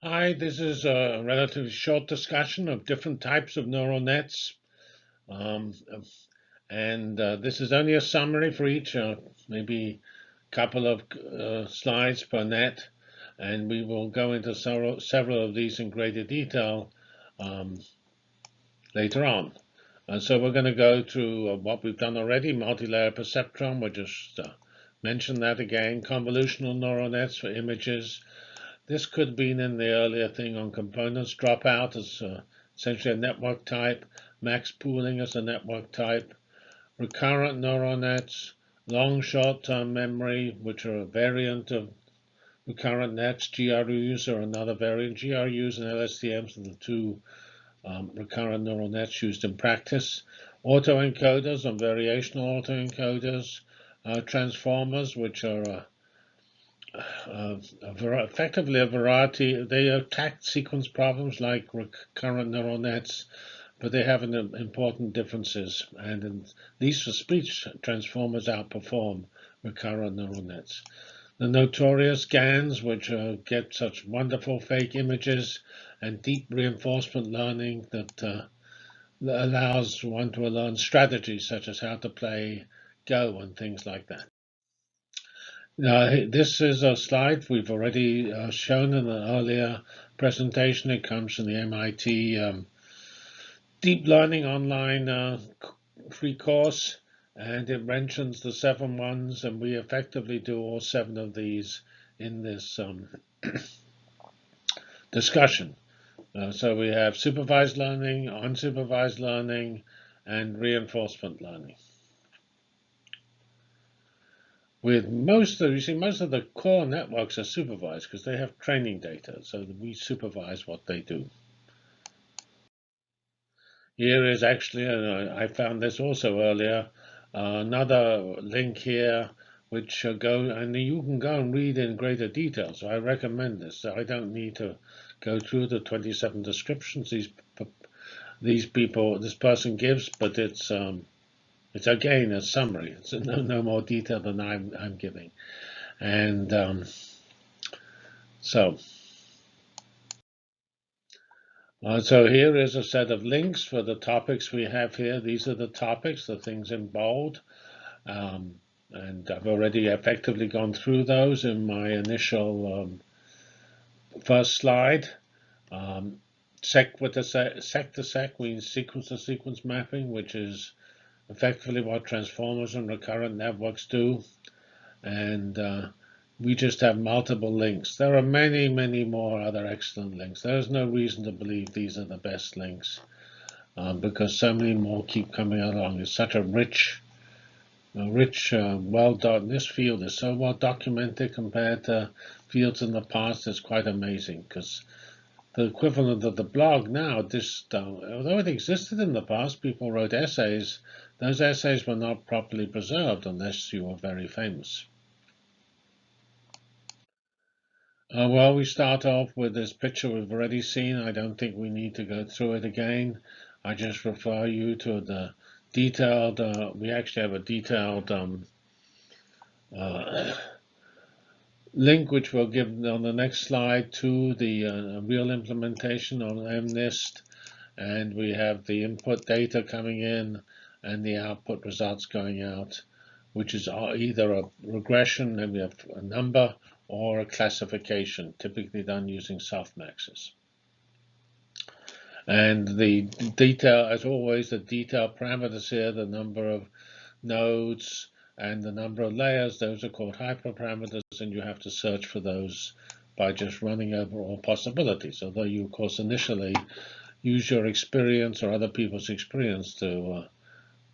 Hi, this is a relatively short discussion of different types of neural nets. Um, and this is only a summary for each, maybe a couple of slides per net. And we will go into several of these in greater detail um, later on. So we're going to go through what we've done already, multi-layer perceptron. We'll just mention that again. Convolutional neural nets for images. This could have been in the earlier thing on components. Dropout is essentially a network type. Max pooling is a network type. Recurrent neural nets. Long short-term memory, which are a variant of recurrent nets. GRUs are another variant. GRUs and LSTMs are the two recurrent neural nets used in practice. Autoencoders and variational autoencoders. Transformers, which are effectively a variety. They attack sequence problems like recurrent neural nets, but they have important differences. And at least for speech, transformers outperform recurrent neural nets. The notorious GANs, which get such wonderful fake images, and deep reinforcement learning that allows one to learn strategies such as how to play Go and things like that. This is a slide we've already shown in an earlier presentation. It comes from the MIT Deep Learning Online free course, and it mentions the 7 ones, and we effectively do all 7 of these in this discussion. So we have supervised learning, unsupervised learning, and reinforcement learning. With most of the core networks are supervised because they have training data, so we supervise what they do. Here is actually, I found this also earlier, another link here which go, and you can go and read in greater detail. So I recommend this. So I don't need to go through the 27 descriptions this person gives, but it's again a summary. It's no more detail than I'm giving, and so. So here is a set of links for the topics we have here. These are the topics, the things in bold. And I've already effectively gone through those in my initial first slide. Sec to sec means sequence to sequence mapping, which is effectively what transformers and recurrent networks do. And we just have multiple links. There are many, many more other excellent links. There's no reason to believe these are the best links because so many more keep coming along. It's such a rich, well done. This field is so well documented compared to fields in the past. It's quite amazing because the equivalent of the blog now, although it existed in the past, people wrote essays. Those essays were not properly preserved unless you were very famous. Well, we start off with this picture we've already seen. I don't think we need to go through it again. I just refer you to the detailed, we actually have a detailed link which we'll give on the next slide to the real implementation on MNIST. And we have the input data coming in and the output results going out, which is either a regression, and we have a number, or a classification, typically done using softmaxes. And the detail, as always, the detail parameters here, the number of nodes and the number of layers, those are called hyperparameters, and you have to search for those by just running over all possibilities, although you, of course, initially use your experience or other people's experience to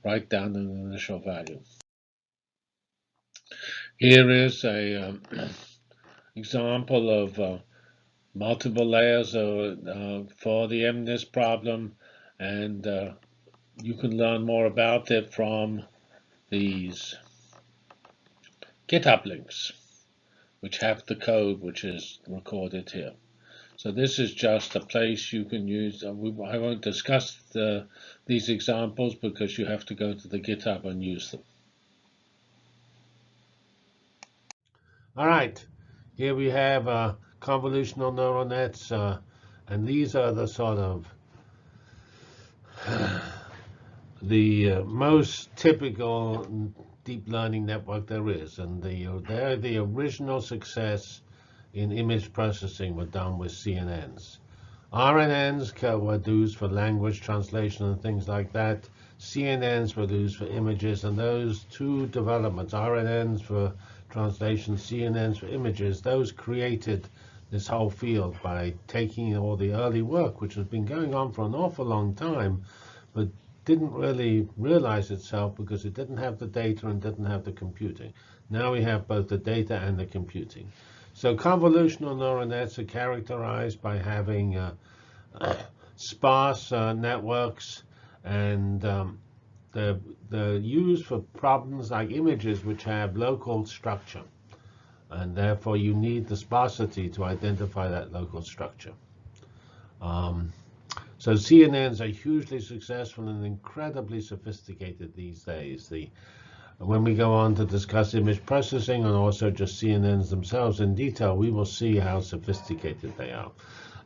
write down an initial value. Here is a example of multiple layers for the MNIST problem, and you can learn more about it from these GitHub links, which have the code which is recorded here. So this is just a place you can use. I won't discuss these examples because you have to go to the GitHub and use them. All right, here we have a convolutional neural nets, and these are the sort of the most typical deep learning network there is, and they're the original success in image processing were done with CNNs. RNNs were used for language translation and things like that. CNNs were used for images, and those two developments, RNNs for translation, CNNs for images, those created this whole field by taking all the early work, which has been going on for an awful long time, but didn't really realize itself because it didn't have the data and didn't have the computing. Now we have both the data and the computing. So convolutional neural nets are characterized by having sparse networks, and they're used for problems like images which have local structure, and therefore you need the sparsity to identify that local structure. So CNNs are hugely successful and incredibly sophisticated these days. When we go on to discuss image processing and also just CNNs themselves in detail, we will see how sophisticated they are.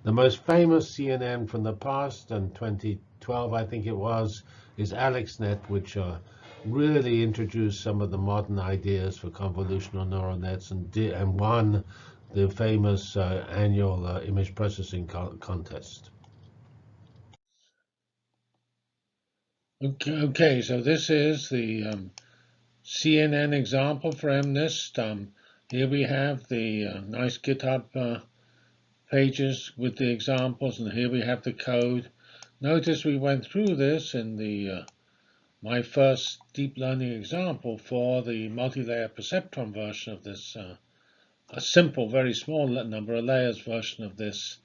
The most famous CNN from the past, in 2012 I think it was, is AlexNet, which really introduced some of the modern ideas for convolutional neural nets and won the famous annual image processing contest. Okay, so this is the CNN example for MNIST. Here we have the nice GitHub pages with the examples, and here we have the code. Notice we went through this in the my first deep learning example for the multi-layer perceptron version of this, a simple, very small number of layers version of this,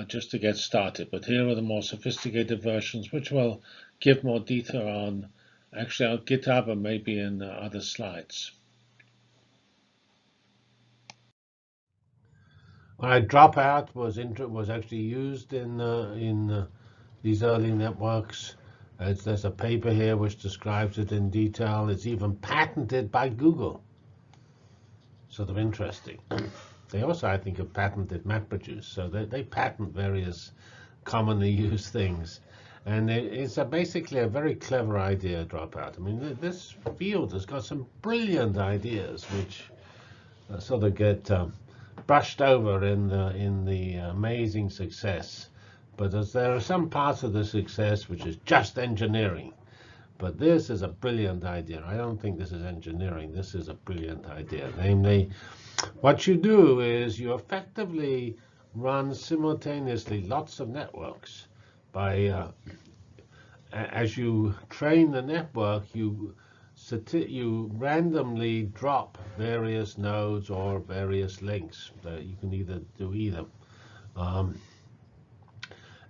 just to get started. But here are the more sophisticated versions, which will give more detail on actually on GitHub and maybe in other slides. Dropout was actually used in these early networks. There's a paper here which describes it in detail. It's even patented by Google. Sort of interesting. They also, I think, have patented MapReduce, so they patent various commonly used things. And it's basically a very clever idea, Dropout. I mean, this field has got some brilliant ideas which sort of get brushed over in the amazing success. But there are some parts of the success which is just engineering. But this is a brilliant idea. I don't think this is engineering. This is a brilliant idea. Namely, what you do is you effectively run simultaneously lots of networks. As you train the network, you randomly drop various nodes or various links. You can either do either.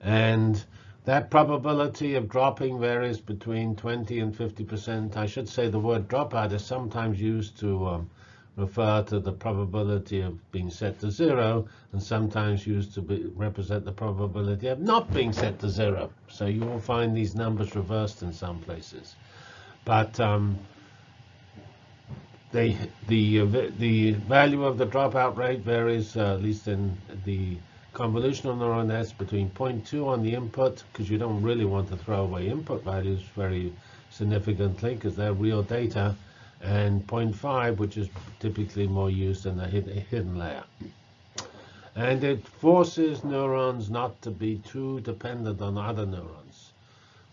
And that probability of dropping varies between 20 and 50%. I should say the word dropout is sometimes used to refer to the probability of being set to 0, and sometimes used to represent the probability of not being set to 0. So you will find these numbers reversed in some places. But the value of the dropout rate varies, at least in the convolutional neural nets, between 0.2 on the input, because you don't really want to throw away input values very significantly because they're real data, and 0.5, which is typically more used in the hidden layer. And it forces neurons not to be too dependent on other neurons.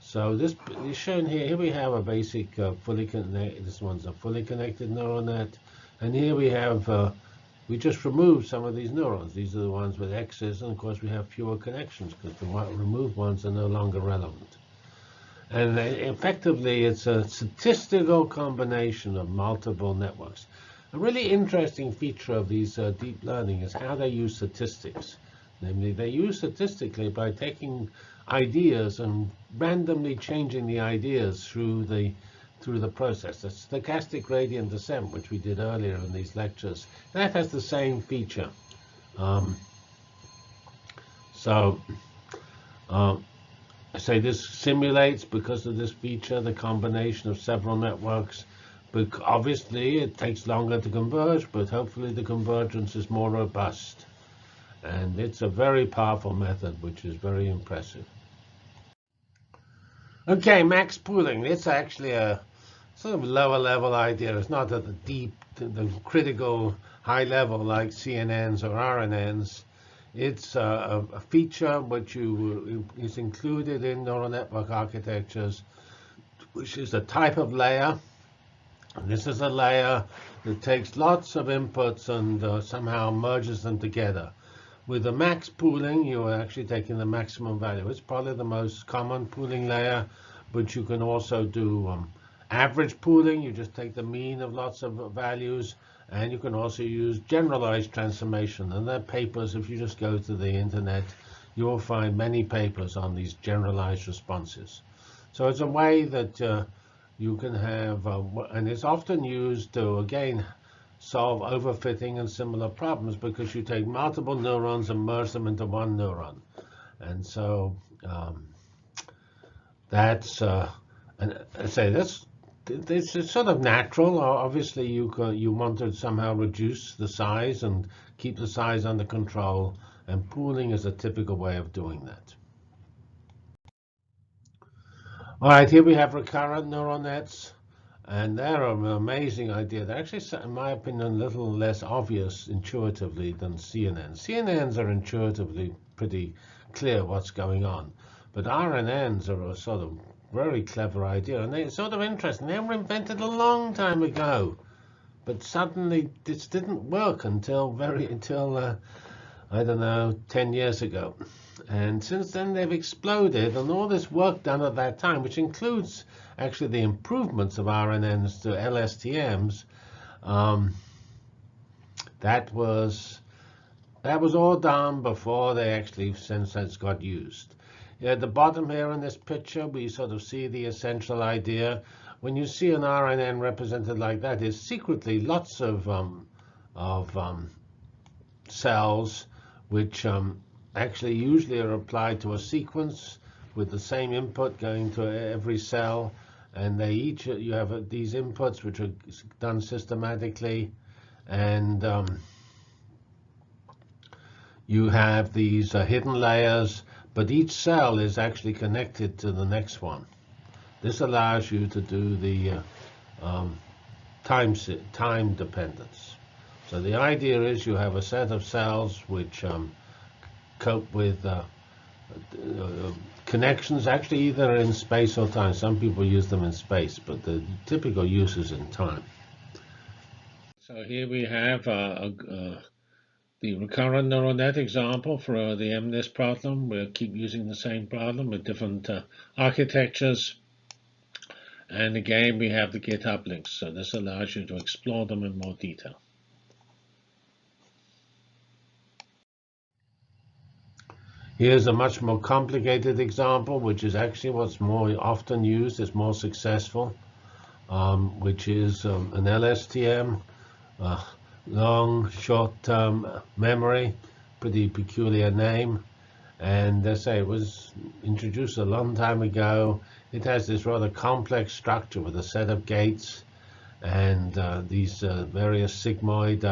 So this is shown here. Here we have a basic fully connected. This one's a fully connected neural net, and here we have we just removed some of these neurons. These are the ones with X's, and of course we have fewer connections because the removed ones are no longer relevant. And effectively, it's a statistical combination of multiple networks. A really interesting feature of these deep learning is how they use statistics. Namely, they use statistically by taking ideas and randomly changing the ideas through the process. The stochastic gradient descent, which we did earlier in these lectures, that has the same feature. I say this simulates, because of this feature, the combination of several networks. But obviously, it takes longer to converge, but hopefully the convergence is more robust. And it's a very powerful method, which is very impressive. Okay, max pooling. It's actually a sort of lower level idea. It's not at the deep, the critical high level like CNNs or RNNs. It's a feature which is included in neural network architectures, which is a type of layer. And this is a layer that takes lots of inputs and somehow merges them together. With the max pooling, you are actually taking the maximum value. It's probably the most common pooling layer, but you can also do average pooling. You just take the mean of lots of values, and you can also use generalized transformation. And there are papers, if you just go to the internet, you will find many papers on these generalized responses. So it's a way that you can have, and it's often used to, again, solve overfitting and similar problems because you take multiple neurons and merge them into one neuron. And so that's, and I say this is sort of natural. Obviously, you want to somehow reduce the size and keep the size under control, and pooling is a typical way of doing that. All right, here we have recurrent neural nets, and they're an amazing idea. They're actually, in my opinion, a little less obvious intuitively than CNNs. CNNs are intuitively pretty clear what's going on, but RNNs are a sort of very clever idea, and they're sort of interesting. They were invented a long time ago, but suddenly this didn't work until I don't know, 10 years ago. And since then they've exploded, and all this work done at that time, which includes actually the improvements of RNNs to LSTMs, that was all done before they actually since got used. At the bottom here in this picture, we sort of see the essential idea. When you see an RNN represented like that, there's secretly lots of cells which actually usually are applied to a sequence with the same input going to every cell, and they each, you have these inputs which are done systematically, and you have these hidden layers, but each cell is actually connected to the next one. This allows you to do the time dependence. So the idea is you have a set of cells which cope with connections, actually either in space or time. Some people use them in space, but the typical use is in time. So here we have the recurrent neural net example for the MNIST problem. We'll keep using the same problem with different architectures. And again, we have the GitHub links. So this allows you to explore them in more detail. Here's a much more complicated example, which is actually what's more often used, is more successful, which is an LSTM, long short-term memory, pretty peculiar name. And they say it was introduced a long time ago. It has this rather complex structure with a set of gates and these various sigmoid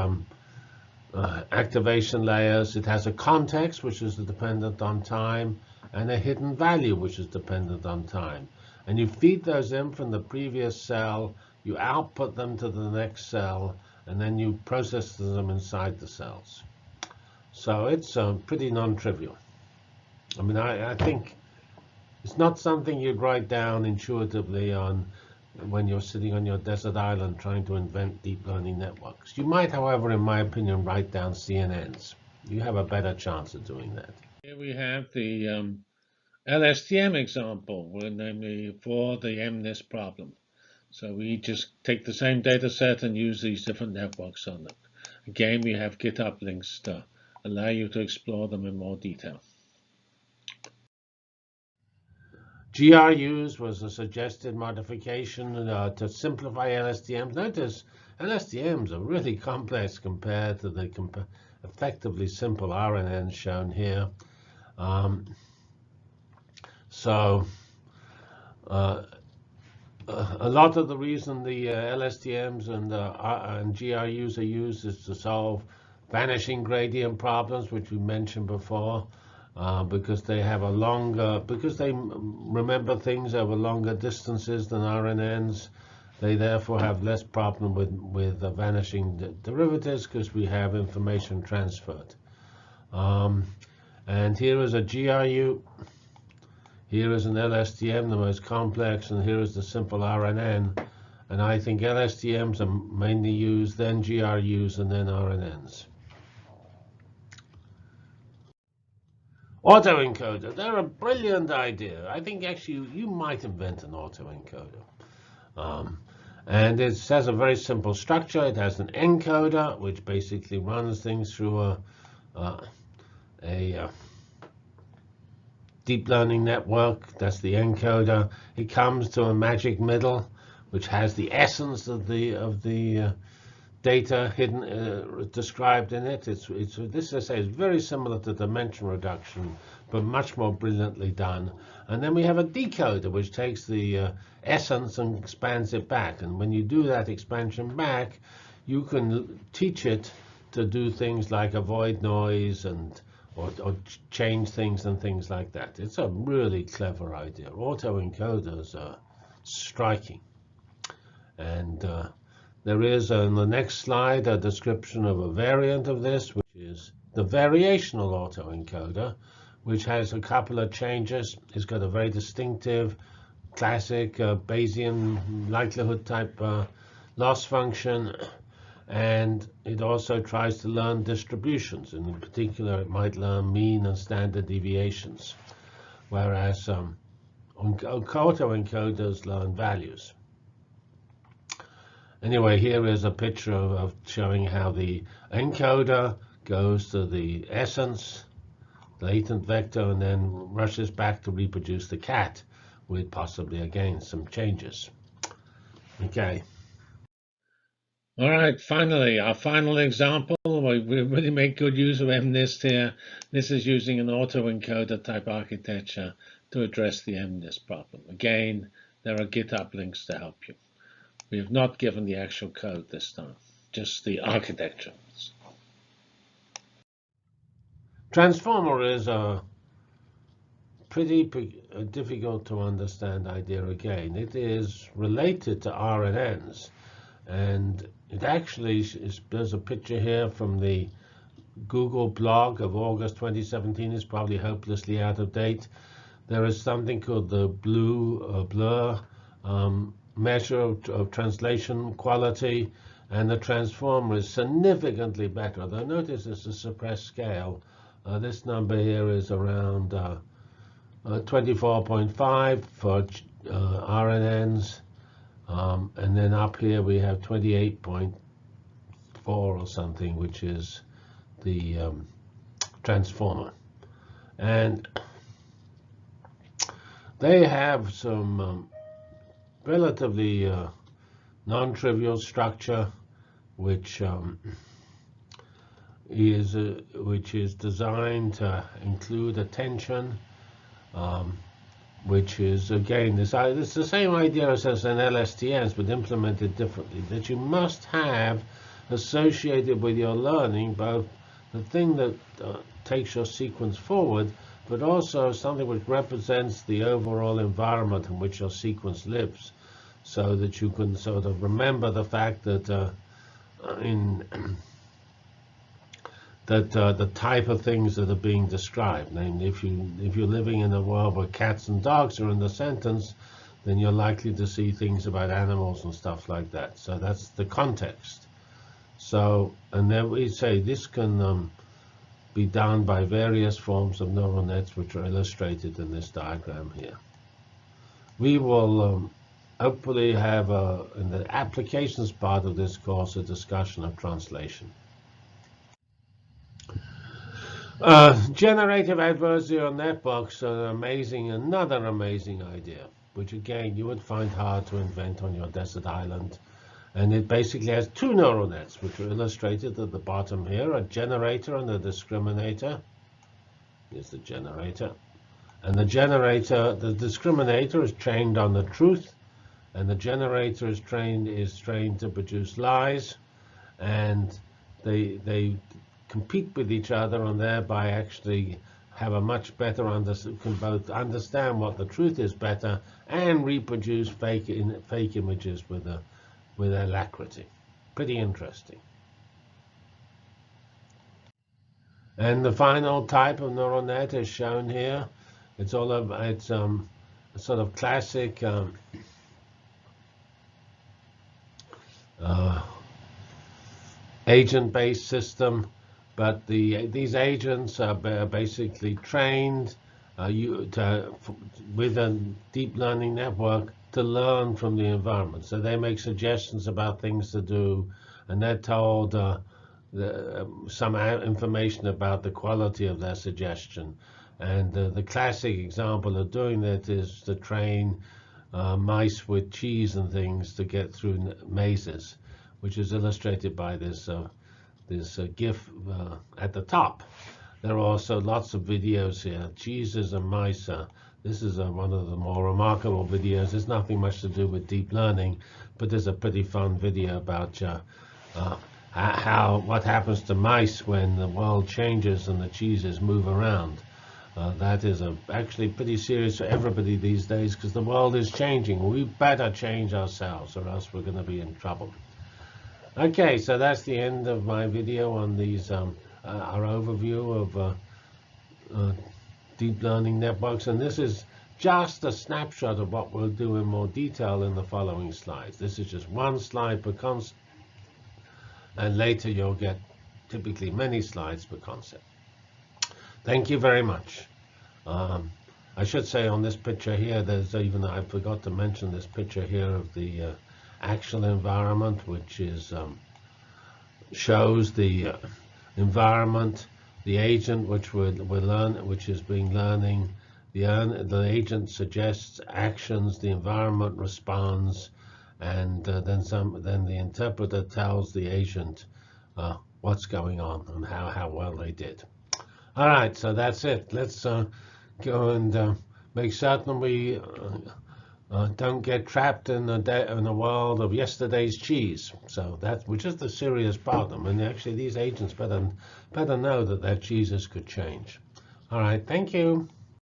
activation layers. It has a context, which is dependent on time, and a hidden value, which is dependent on time. And you feed those in from the previous cell, you output them to the next cell, and then you process them inside the cells. So it's pretty non-trivial. I mean, I think it's not something you'd write down intuitively when you're sitting on your desert island trying to invent deep learning networks. You might, however, in my opinion, write down CNNs. You have a better chance of doing that. Here we have the LSTM example, namely for the MNIST problem. So we just take the same data set and use these different networks on them. Again, we have GitHub links to allow you to explore them in more detail. GRUs was a suggested modification to simplify LSTMs. Notice LSTMs are really complex compared to the effectively simple RNNs shown here. A lot of the reason the LSTMs and GRUs are used is to solve vanishing gradient problems, which we mentioned before, because they have because they remember things over longer distances than RNNs. They therefore have less problem with vanishing derivatives because we have information transferred. And here is a GRU. Here is an LSTM, the most complex, and here is the simple RNN. And I think LSTMs are mainly used, then GRUs, and then RNNs. Autoencoder, they're a brilliant idea. I think actually you might invent an autoencoder. And it has a very simple structure. It has an encoder, which basically runs things through a deep learning network. That's the encoder. It comes to a magic middle, which has the essence of the data hidden, described in it. This, I say, is very similar to dimension reduction, but much more brilliantly done. And then we have a decoder, which takes the essence and expands it back. And when you do that expansion back, you can teach it to do things like avoid noise and or change things and things like that. It's a really clever idea. Autoencoders are striking. And there is on the next slide a description of a variant of this, which is the variational autoencoder, which has a couple of changes. It's got a very distinctive, classic Bayesian likelihood type loss function, and it also tries to learn distributions. And in particular, it might learn mean and standard deviations, whereas autoencoders learn values. Anyway, here is a picture of showing how the encoder goes to the essence, latent vector, and then rushes back to reproduce the cat with possibly, again, some changes. Okay. All right, finally, our final example. We really make good use of MNIST here. This is using an autoencoder type architecture to address the MNIST problem. Again, there are GitHub links to help you. We have not given the actual code this time, just the architecture. Transformer is a pretty difficult to understand idea again. It is related to RNNs, and it actually there's a picture here from the Google blog of August 2017. It's probably hopelessly out of date. There is something called the blur measure of translation quality, and the transformer is significantly better. Though notice it's a suppressed scale. This number here is around 24.5 for RNNs, and then up here we have 28.4 or something, which is the transformer. And they have some relatively non-trivial structure, which is designed to include attention, which is again it's the same idea as an LSTMs, but implemented differently. That you must have associated with your learning both the thing that takes your sequence forward, but also something which represents the overall environment in which your sequence lives, so that you can sort of remember the fact that the type of things that are being described. Namely, if you're living in a world where cats and dogs are in the sentence, then you're likely to see things about animals and stuff like that. So that's the context. So, and then we say this can be done by various forms of neural nets, which are illustrated in this diagram here. We will hopefully have, in the applications part of this course, a discussion of translation. Generative adversarial networks are another amazing idea, which again you would find hard to invent on your desert island. And it basically has two neural nets, which are illustrated at the bottom here, a generator and a discriminator. Here's the generator. And the discriminator is trained on the truth, and the generator is trained to produce lies, and they compete with each other and thereby actually have a much better can both understand what the truth is better and reproduce fake images with alacrity. Pretty interesting. And the final type of neural net is shown here. It's all of it's a sort of classic agent-based system, but these agents are basically trained with a deep learning network to learn from the environment. So they make suggestions about things to do, and they're told some information about the quality of their suggestion. And the classic example of doing that is to train mice with cheese and things to get through mazes, which is illustrated by this GIF at the top. There are also lots of videos here. Cheeses and mice. This is one of the more remarkable videos. There's nothing much to do with deep learning, but there's a pretty fun video about what happens to mice when the world changes and the cheeses move around. That is actually pretty serious for everybody these days, because the world is changing. We better change ourselves, or else we're going to be in trouble. Okay, so that's the end of my video on these our overview of deep learning networks, and this is just a snapshot of what we'll do in more detail in the following slides. This is just one slide per concept, and later you'll get typically many slides per concept. Thank you very much. I should say on this picture here, there's even, I forgot to mention this picture here of the actual environment, which is shows the environment, the agent which which is learning. The agent suggests actions, the environment responds, and then the interpreter tells the agent what's going on and how well they did. All right, so that's it. Let's go and make certain we don't get trapped in a world of yesterday's cheese. So which is the serious problem. And actually, these agents better know that their cheeses could change. All right, thank you.